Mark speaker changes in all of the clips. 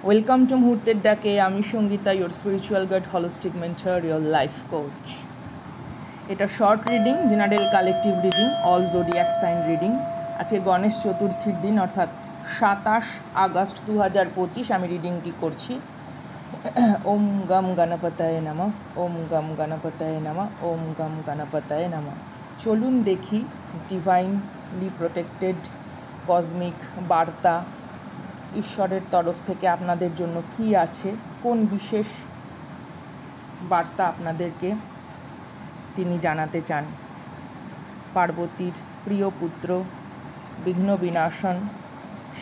Speaker 1: Welcome to মুহূর্তের ডাকে। আমি Sangeeta, your spiritual guide, holistic mentor, your life coach. এটা short reading, general collective reading, all zodiac sign reading. আজকে গণেশ চতুর্থীর দিন, অর্থাৎ 27 আগস্ট 2025 আমি রিডিংটি করছি। ওম গম গণপতায় নমঃ, ওম গম গণপতায় নমঃ, ওম গম গণপতায় নমঃ। চলুন দেখি ডিভাইনলি প্রোটেক্টেড কসমিক বার্তা ঈশ্বরের তরফ থেকে আপনাদের জন্য কি আছে, কোন বিশেষ বার্তা আপনাদেরকে তিনি জানাতে চান। পার্বতীর প্রিয় পুত্র, বিঘ্ন বিনাশন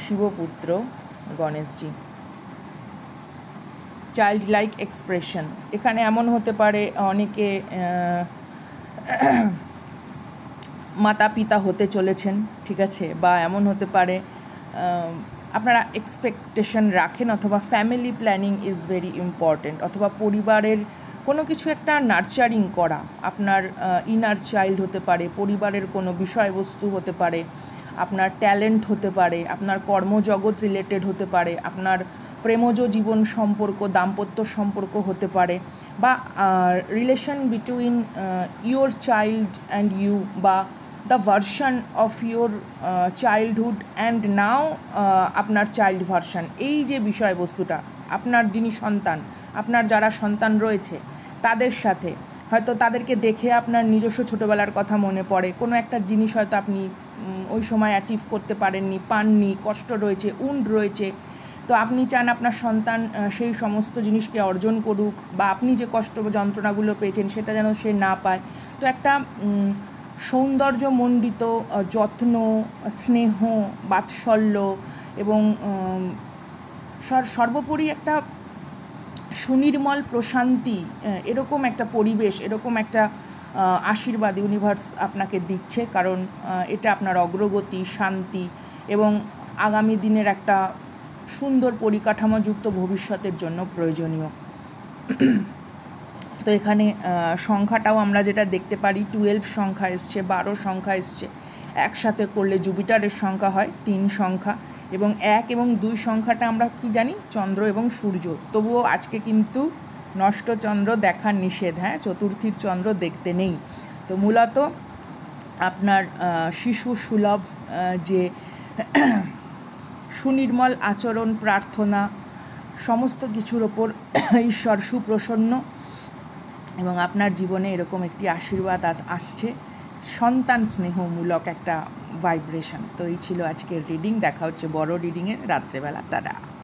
Speaker 1: শিবপুত্র গণেশজি। Child like expression. এখানে এমন হতে পারে অনেকে মাতা পিতা হতে চলেছেন, ঠিক আছে, বা এমন হতে পারে আপনারা এক্সপেকটেশন রাখেন, অথবা family planning is very important, অথবা পরিবারের কোনো কিছু একটা নার্চারিং করা, আপনার ইনার চাইল্ড হতে পারে, পরিবারের কোনো বিষয়বস্তু হতে পারে, আপনার ট্যালেন্ট হতে পারে, আপনার কর্মজগৎ রিলেটেড হতে পারে, আপনার প্রেমজ জীবন সম্পর্ক, দাম্পত্য সম্পর্ক হতে পারে, বা relation between your child and you, বা the version of your childhood and now আপনার চাইল্ড ভার্সন। এই যে বিষয়বস্তুটা, আপনার যিনি সন্তান, আপনার যারা সন্তান রয়েছে তাদের সাথে হয়তো তাদেরকে দেখে আপনার নিজস্ব ছোটোবেলার কথা মনে পড়ে, কোনো একটা জিনিস হয়তো আপনি ওই সময় অ্যাচিভ করতে পারেননি, পাননি, কষ্ট রয়েছে, উন্ড রয়েছে, তো আপনি চান আপনার সন্তান সেই সমস্ত জিনিসকে অর্জন করুক, বা আপনি যে কষ্ট যন্ত্রণাগুলো পেয়েছেন সেটা যেন সে না পায়। তো একটা সৌন্দর্যমণ্ডিত যত্ন, স্নেহ, বাৎসল্য এবং সর্বোপরি একটা সুনির্মল প্রশান্তি, এরকম একটা পরিবেশ, এরকম একটা আশীর্বাদ ইউনিভার্স আপনাকে দিচ্ছে, কারণ এটা আপনার অগ্রগতি, শান্তি এবং আগামী দিনের একটা সুন্দর পরিকাঠামোযুক্ত ভবিষ্যতের জন্য প্রয়োজনীয়। তো এখানে সংখ্যাটাও আমরা যেটা দেখতে পারি, 12 সংখ্যা এসছে, 12 সংখ্যা এসছে, একসাথে করলে জুপিটারের সংখ্যা হয় 3 সংখ্যা, এবং 1 এবং 2 সংখ্যাটা আমরা কি জানি, চন্দ্র এবং সূর্য। তবুও আজকে কিন্তু নষ্ট চন্দ্র দেখা নিষেধ, হ্যাঁ, চতুর্থীর চন্দ্র দেখতে নেই। তো মূলত আপনার শিশু সুলভ যে সুনির্মল আচরণ, প্রার্থনা, সমস্ত কিছুর ওপর ঈশ্বর সুপ্রসন্ন, এবং আপনার জীবনে এরকম একটি আশীর্বাদ আসছে, সন্তান স্নেহমূলক একটা ভাইব্রেশন। তো এই ছিল আজকের রিডিং। দেখা হচ্ছে বড় রিডিংয়ে রাত্রেবেলা। টাটা।